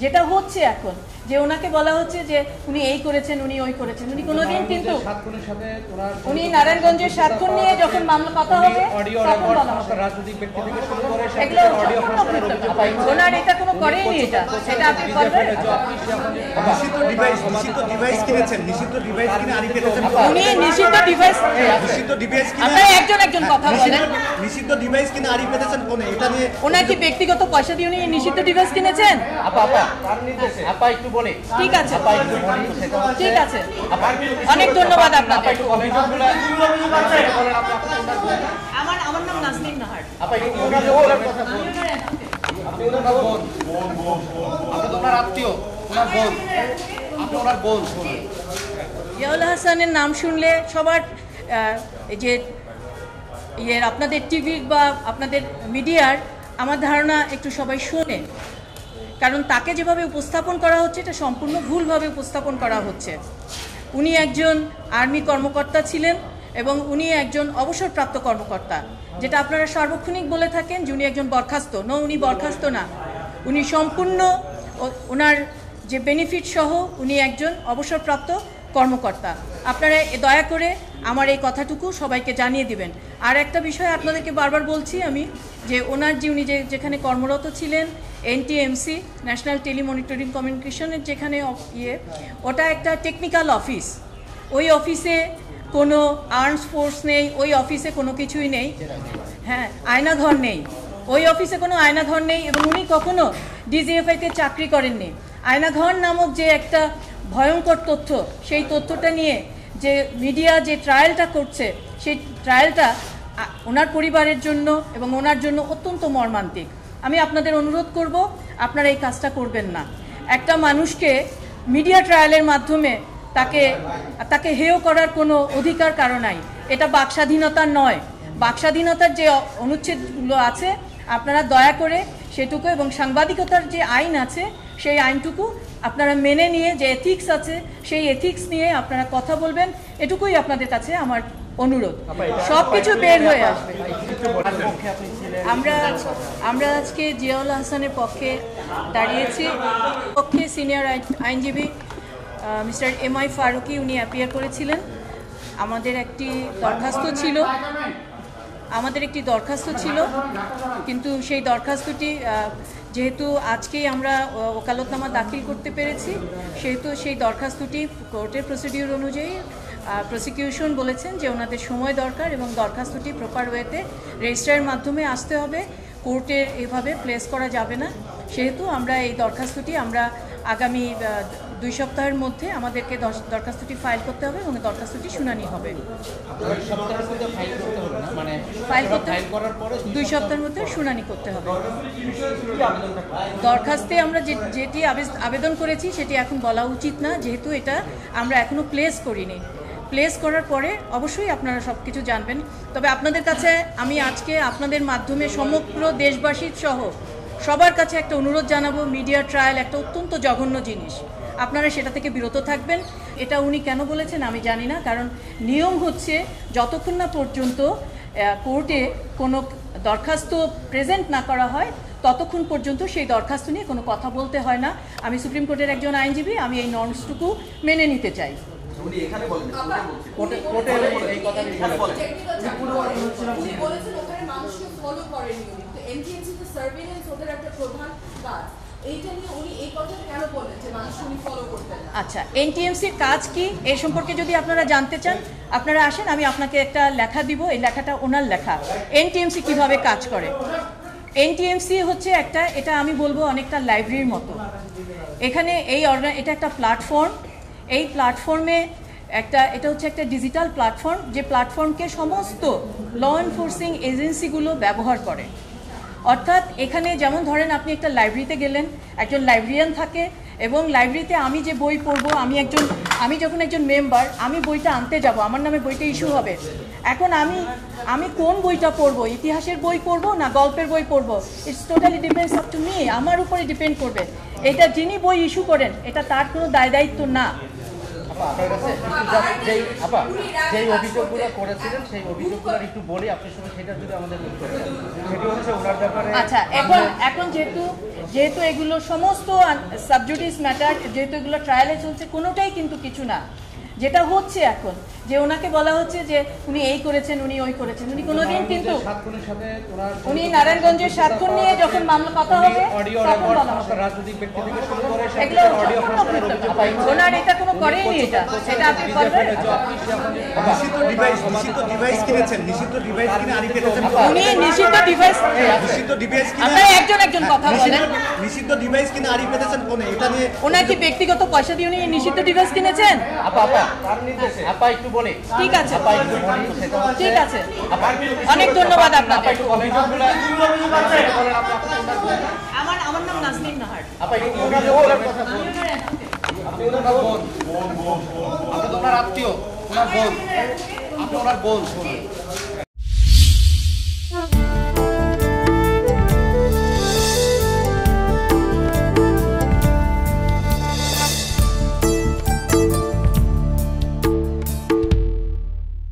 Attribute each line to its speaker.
Speaker 1: যেটা হচ্ছে এখন, যে ওনাকে বলা হচ্ছে যে উনি এই করেছেন, উনি ওই করেছেন। উনি কোনোদিন কিন্তু উনি নারায়ণগঞ্জের 7 খুন নিয়ে যখন মামলা কথা হবে তখন বলা হবে ওনার এটা কোনো করেনি। এটা সেটা আপনি করবেন। উনি নিষিদ্ধ ডিভাইস আপনারা একজন কথা বলেন।
Speaker 2: নিষিদ্ধ ডিভাইস কিনে আড়ি পেতেছেন কোনে? এটা নিয়ে
Speaker 1: ওনার কি ব্যক্তিগত পয়সা দিয়ে উনি নিষিদ্ধ ডিভাইস কিনেছেন?
Speaker 3: আপা একটু বলে।
Speaker 1: ঠিক আছে, ঠিক আছে, অনেক ধন্যবাদ আপনাকে। আমার নাম নাজনীন নাহার।
Speaker 3: আপা একটু
Speaker 1: জিয়াউল হাসানের নাম শুনলে সবার যে আপনাদের টিভি বা আপনাদের মিডিয়ার আমার ধারণা একটু সবাই শোনে, কারণ তাকে যেভাবে উপস্থাপন করা হচ্ছে এটা সম্পূর্ণ ভুলভাবে উপস্থাপন করা হচ্ছে। উনি একজন আর্মি কর্মকর্তা ছিলেন এবং উনি একজন অবসরপ্রাপ্ত কর্মকর্তা, যেটা আপনারা সার্বক্ষণিক বলে থাকেন যে উনি একজন বরখাস্ত। উনি বরখাস্ত না, উনি সম্পূর্ণ ওনার যে বেনিফিট সহ উনি একজন অবসরপ্রাপ্ত কর্মকর্তা। আপনারা দয়া করে আমার এই কথাটুকু সবাইকে জানিয়ে দিবেন। আর একটা বিষয় আপনাদেরকে বারবার বলছি আমি, যে ওনার যে উনি যেখানে কর্মরত ছিলেন এনটিএমসি, ন্যাশনাল টেলিমনিটরিং কমিউনিকেশনের যেখানে ওটা একটা টেকনিক্যাল অফিস। ওই অফিসে কোনো আর্মস ফোর্স নেই, ওই অফিসে কোনো কিছুই নেই। হ্যাঁ, আয়নাঘর নেই, ওই অফিসে কোনো আয়নাঘর নেই এবং উনি কখনো ডিজিএফআইতে চাকরি করেননি। আয়নাঘর নামক যে একটা ভয়ঙ্কর তথ্য, সেই তথ্যটা নিয়ে যে মিডিয়া যে ট্রায়ালটা করছে, সেই ট্রায়ালটা ওনার পরিবারের জন্য এবং ওনার জন্য অত্যন্ত মর্মান্তিক। আমি আপনাদের অনুরোধ করব আপনারা এই কাজটা করবেন না। একটা মানুষকে মিডিয়া ট্রায়ালের মাধ্যমে তাকে হেয় করার কোনো অধিকার কারো নাই। এটা বাকস্বাধীনতা নয়। বাকস্বাধীনতার যে অনুচ্ছেদগুলো আছে আপনারা দয়া করে সেটুকু, এবং সাংবাদিকতার যে আইন আছে সেই আইনটুকু আপনারা মেনে নিয়ে, যে এথিক্স আছে সেই এথিক্স নিয়ে আপনারা কথা বলবেন, এটুকুই আপনাদের কাছে আমার অনুরোধ। সব কিছু বের হয়ে আসবে। আমরা আজকে জিয়াউল হাসানের পক্ষে দাঁড়িয়েছি। পক্ষে সিনিয়র আইনজীবী মিস্টার এমআই ফারুকি উনি অ্যাপিয়ার করেছিলেন। আমাদের একটি দরখাস্ত ছিল, কিন্তু সেই দরখাস্তটি যেহেতু আজকেই আমরা ওকালতনামা দাখিল করতে পেরেছি, সেহেতু সেই দরখাস্তটি কোর্টের প্রসিডিউর অনুযায়ী প্রসিকিউশন বলেছেন যে ওনাদের সময় দরকার এবং দরখাস্তটি প্রপার ওয়েতে রেজিস্ট্রারের মাধ্যমে আসতে হবে, কোর্টের এভাবে প্লেস করা যাবে না। সেহেতু আমরা এই দরখাস্তটি আগামী 2 সপ্তাহের মধ্যে আমাদেরকে দরখাস্তটি ফাইল করতে হবে এবং দরখাস্তটি শুনানি হবে। ফাইল করতে 2 সপ্তাহের মধ্যে শুনানি করতে হবে। দরখাস্তে আমরা যেটি আবেদন করেছি সেটি এখন বলা উচিত না, যেহেতু এটা আমরা এখনো প্লেস করিনি। প্লেস করার পরে অবশ্যই আপনারা সব কিছু জানবেন। তবে আপনাদের কাছে আমি আজকে আপনাদের মাধ্যমে সমগ্র দেশবাসীর সহ সবার কাছে একটা অনুরোধ জানাবো, মিডিয়া ট্রায়াল একটা অত্যন্ত জঘন্য জিনিস, আপনারা সেটা থেকে বিরত থাকবেন। এটা উনি কেন বলেছেন আমি জানি না, কারণ নিয়ম হচ্ছে যতক্ষণ না পর্যন্ত কোর্টে কোনো দরখাস্ত প্রেজেন্ট না করা হয় ততক্ষণ পর্যন্ত সেই দরখাস্ত নিয়ে কোনো কথা বলতে হয় না। আমি সুপ্রিম কোর্টের একজন আইনজীবী, আমি এই নর্মসটুকু মেনে নিতে চাই। আচ্ছা, এনটিএমসির কাজ কি এই সম্পর্কে যদি আপনারা জানতে চান আপনারা আসেন, আমি আপনাকে একটা লেখা দিব। এই লেখাটা ওনার লেখা। এনটিএমসি কিভাবে কাজ করে। এনটিএমসি হচ্ছে এটা আমি বলবো অনেকটা লাইব্রেরির মতো। এখানে এটা একটা প্ল্যাটফর্ম। এই প্ল্যাটফর্মে এটা হচ্ছে একটা ডিজিটাল প্ল্যাটফর্ম, যে প্ল্যাটফর্মকে সমস্ত ল এনফোর্সিং এজেন্সিগুলো ব্যবহার করে। অর্থাৎ এখানে যেমন ধরেন আপনি একটা লাইব্রেরিতে গেলেন, একজন লাইব্রেরিয়ান থাকে এবং লাইব্রেরিতে আমি যে বই পড়বো, আমি যখন একজন মেম্বার, আমি বইটা আনতে যাব, আমার নামে বইটা ইস্যু হবে। এখন আমি কোন বইটা পড়বো, ইতিহাসের বই পড়বো না গল্পের বই পড়বো, it's totally depends up to me, আমার উপরে ডিপেন্ড করবে। এটা যিনি বই ইস্যু করেন এটা তার কোনো দায় দায়িত্ব না।
Speaker 3: আপা আপনার কাছে একটু just যেই অভিযোগগুলো করেছিলেন সেই অভিযোগগুলো একটু বলি আপনি শুনে সেটা যদি আমাদের উত্তর দেন। সেটি হচ্ছে ওনার ব্যাপারে
Speaker 1: আচ্ছা, এখন যেহেতু এগুলো সমস্ত সাবজুডিস ম্যাটার, যেহেতু এগুলো ট্রায়ালে চলছে, কোনোটাই কিন্তু কিছু না। যেটা হচ্ছে এখন যে ওনাকে বলা হচ্ছে যে উনি এই করেছেন, উনি ওই করেছেন, উনি কোনোদিন কিন্তু
Speaker 3: সাতক্ষণের সাথে ওনার
Speaker 1: উনি নারায়ণগঞ্জের সাতক্ষণ নিয়ে যখন মামলা কথা হবে
Speaker 3: অডিও
Speaker 1: তখন
Speaker 3: রেকর্ড
Speaker 1: বলা হবে।
Speaker 3: রাজনৈতিক ব্যক্তি থেকে শুরু করে
Speaker 1: এগুলো
Speaker 3: অডিও
Speaker 1: সম্পূর্ণ মিথ্যা। ওনার এটা কোনো করেনি, এটা আপনি করবেন।
Speaker 2: নিষিদ্ধ ডিভাইস কিনেছেন, নিষিদ্ধ ডিভাইস কিনে আড়ি পেতেছেন
Speaker 1: উনি নিষিদ্ধ ডিভাইস,
Speaker 2: নিষিদ্ধ ডিভাইস কিনে
Speaker 1: আপনারা একজন কথা বলেন।
Speaker 2: নিষিদ্ধ ডিভাইস কিনে আড়ি পেতেছেন কোনে? এটা নিয়ে
Speaker 1: ওনার কি ব্যক্তিগত পয়সা দিয়ে উনি নিষিদ্ধ ডিভাইস কিনেছেন?
Speaker 3: আপা একটু বলি।
Speaker 1: ঠিক আছে,
Speaker 3: আপা একটু বলি সেটা হচ্ছে
Speaker 1: ঠিক আছে,
Speaker 3: আপা
Speaker 1: অনেক ধন্যবাদ
Speaker 3: আপা
Speaker 1: আপনাকে।
Speaker 3: একটু অভিযোগগুলো বলেন
Speaker 1: আমার নাম নাজনীন নাহার।
Speaker 3: আপা একটু অভিযোগগুলোর কথা বলুন। আপনি ওনার বোন, আপনি তো ওনার আত্মীয়, ওনার বোন, আপনি ওনার বোন।